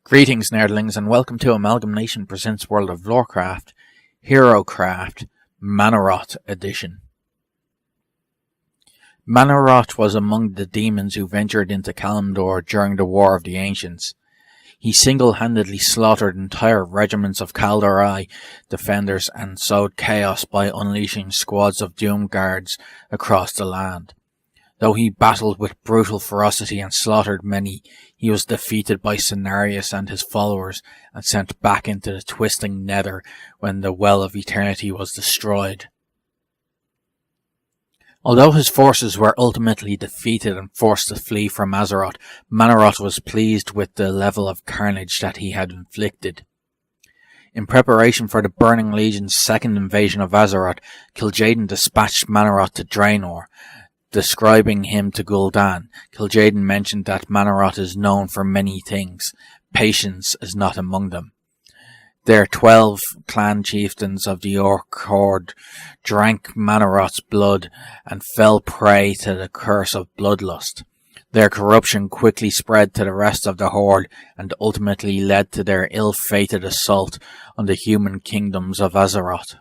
Greetings, nerdlings, and welcome to AmalgamNation presents World of Lorecraft, Herocraft, Mannoroth edition. Mannoroth was among the demons who ventured into Kalimdor during the War of the Ancients. He single-handedly slaughtered entire regiments of Kaldorei defenders and sowed chaos by unleashing squads of Doom Guards across the land. Though he battled with brutal ferocity and slaughtered many, he was defeated by Cenarius and his followers and sent back into the twisting nether when the Well of Eternity was destroyed. Although his forces were ultimately defeated and forced to flee from Azeroth, Mannoroth was pleased with the level of carnage that he had inflicted. In preparation for the Burning Legion's second invasion of Azeroth, Kil'jaeden dispatched Mannoroth to Draenor. Describing him to Gul'dan, Kil'jaeden mentioned that Mannoroth is known for many things. Patience is not among them. Their 12 clan chieftains of the Orc horde drank Mannoroth's blood and fell prey to the curse of bloodlust. Their corruption quickly spread to the rest of the horde and ultimately led to their ill-fated assault on the human kingdoms of Azeroth.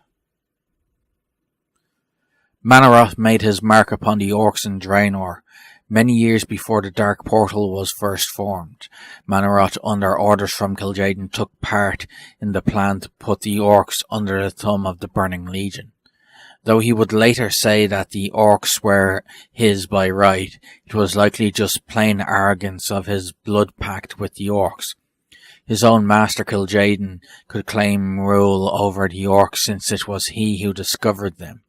Mannoroth made his mark upon the orcs in Draenor. Many years before the Dark Portal was first formed, Mannoroth, under orders from Kil'jaeden, took part in the plan to put the orcs under the thumb of the Burning Legion. Though he would later say that the orcs were his by right, it was likely just plain arrogance of his blood pact with the orcs. His own master Kil'jaeden could claim rule over the orcs since it was he who discovered them.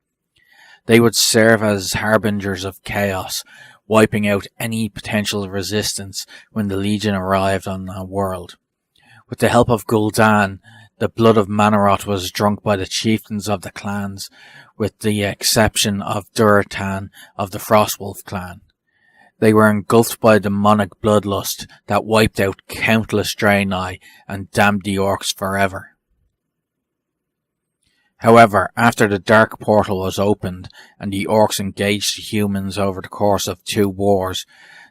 They would serve as harbingers of chaos, wiping out any potential resistance when the Legion arrived on the world. With the help of Gul'dan, the blood of Mannoroth was drunk by the chieftains of the clans, with the exception of Durotan of the Frostwolf clan. They were engulfed by demonic bloodlust that wiped out countless Draenei and damned the orcs forever. However, after the Dark Portal was opened and the orcs engaged the humans over the course of 2 wars,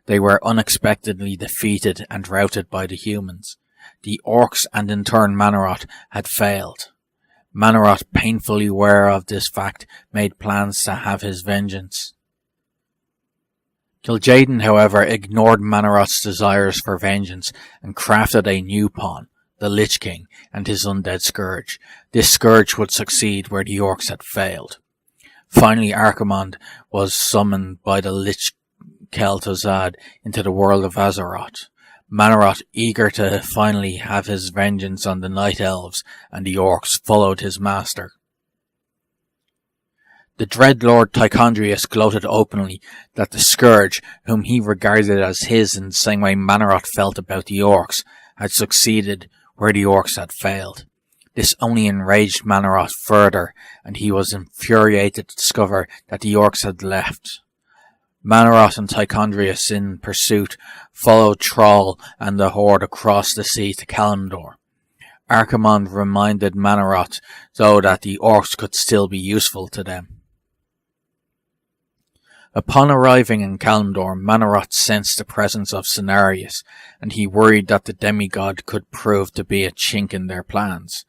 they were unexpectedly defeated and routed by the humans. The orcs and in turn Mannoroth had failed. Mannoroth, painfully aware of this fact, made plans to have his vengeance. Kil'jaeden, however, ignored Mannoroth's desires for vengeance and crafted a new pawn, the Lich King, and his undead scourge. This scourge would succeed where the orcs had failed. Finally, Archimonde was summoned by the Lich Kel'Thuzad into the world of Azeroth. Mannoroth, eager to finally have his vengeance on the Night Elves and the orcs, followed his master. The Dread Lord Tichondrius gloated openly that the scourge, whom he regarded as his in the same way Mannoroth felt about the orcs, had succeeded where the orcs had failed. This only enraged Mannoroth further, and he was infuriated to discover that the orcs had left. Mannoroth and Tichondrius, in pursuit, followed Troll and the horde across the sea to Kalimdor. Archimonde reminded Mannoroth, though, that the orcs could still be useful to them. Upon arriving in Kalimdor, Mannoroth sensed the presence of Cenarius, and he worried that the demigod could prove to be a chink in their plans.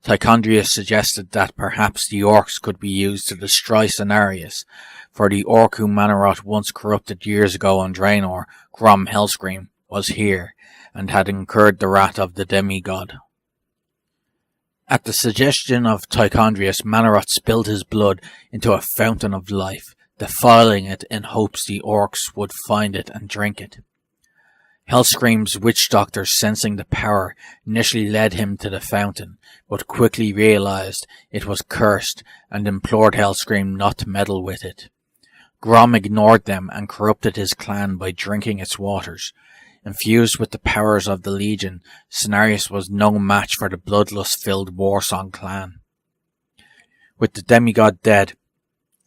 Tichondrius suggested that perhaps the orcs could be used to destroy Cenarius, for the orc whom Mannoroth once corrupted years ago on Draenor, Grom Hellscream, was here, and had incurred the wrath of the demigod. At the suggestion of Tichondrius, Mannoroth spilled his blood into a fountain of life, defiling it in hopes the orcs would find it and drink it. Hellscream's witch doctor, sensing the power, initially led him to the fountain, but quickly realized it was cursed and implored Hellscream not to meddle with it. Grom ignored them and corrupted his clan by drinking its waters. Infused with the powers of the Legion, Cenarius was no match for the bloodlust-filled Warsong clan. With the demigod dead,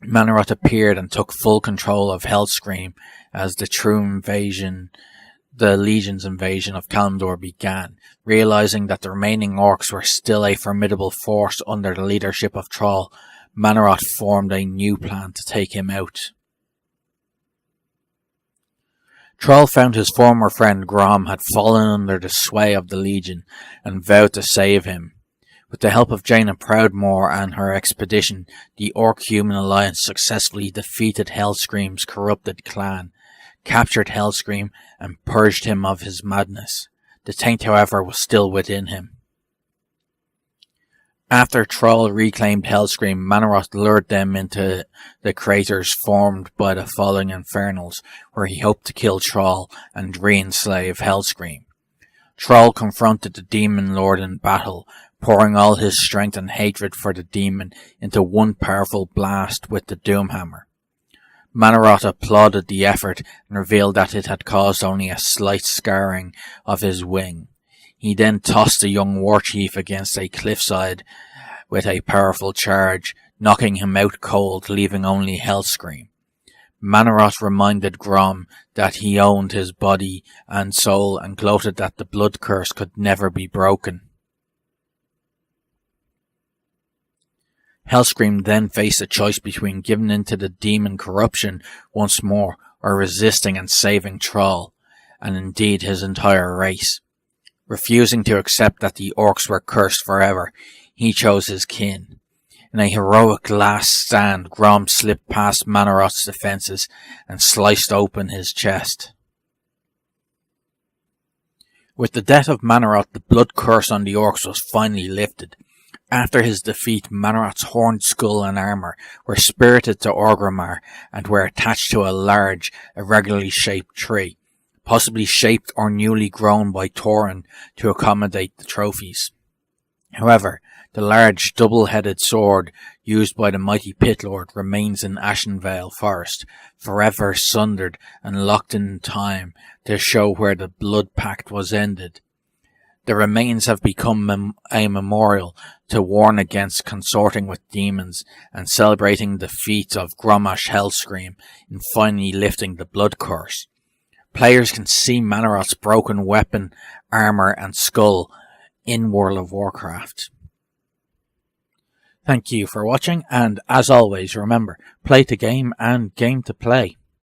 Mannoroth appeared and took full control of Hellscream as the Legion's invasion of Kalimdor began. Realizing that the remaining orcs were still a formidable force under the leadership of Troll, Mannoroth formed a new plan to take him out. Troll found his former friend Grom had fallen under the sway of the Legion and vowed to save him. With the help of Jaina Proudmoore and her expedition, the Orc-Human Alliance successfully defeated Hellscream's corrupted clan, captured Hellscream, and purged him of his madness. The taint, however, was still within him. After Troll reclaimed Hellscream, Mannoroth lured them into the craters formed by the falling infernals, where he hoped to kill Troll and re-enslave Hellscream. Troll confronted the Demon Lord in battle, pouring all his strength and hatred for the demon into one powerful blast with the Doomhammer. Mannoroth applauded the effort and revealed that it had caused only a slight scarring of his wing. He then tossed the young warchief against a cliffside with a powerful charge, knocking him out cold, leaving only Hellscream. Mannoroth reminded Grom that he owned his body and soul and gloated that the blood curse could never be broken. Hellscream then faced a choice between giving in to the demon corruption once more or resisting and saving Troll, and indeed his entire race. Refusing to accept that the orcs were cursed forever, he chose his kin. In a heroic last stand, Grom slipped past Mannoroth's defences and sliced open his chest. With the death of Mannoroth, the blood curse on the orcs was finally lifted. After his defeat, Mannoroth's horned skull and armour were spirited to Orgrimmar and were attached to a large, irregularly shaped tree, possibly shaped or newly grown by Thorin to accommodate the trophies. However, the large double-headed sword used by the mighty Pitlord remains in Ashenvale Forest, forever sundered and locked in time to show where the blood pact was ended. The remains have become a memorial to warn against consorting with demons and celebrating the feats of Grommash Hellscream in finally lifting the blood curse. Players can see Mannoroth's broken weapon, armour and skull in World of Warcraft. Thank you for watching, and as always, remember, play to game and game to play.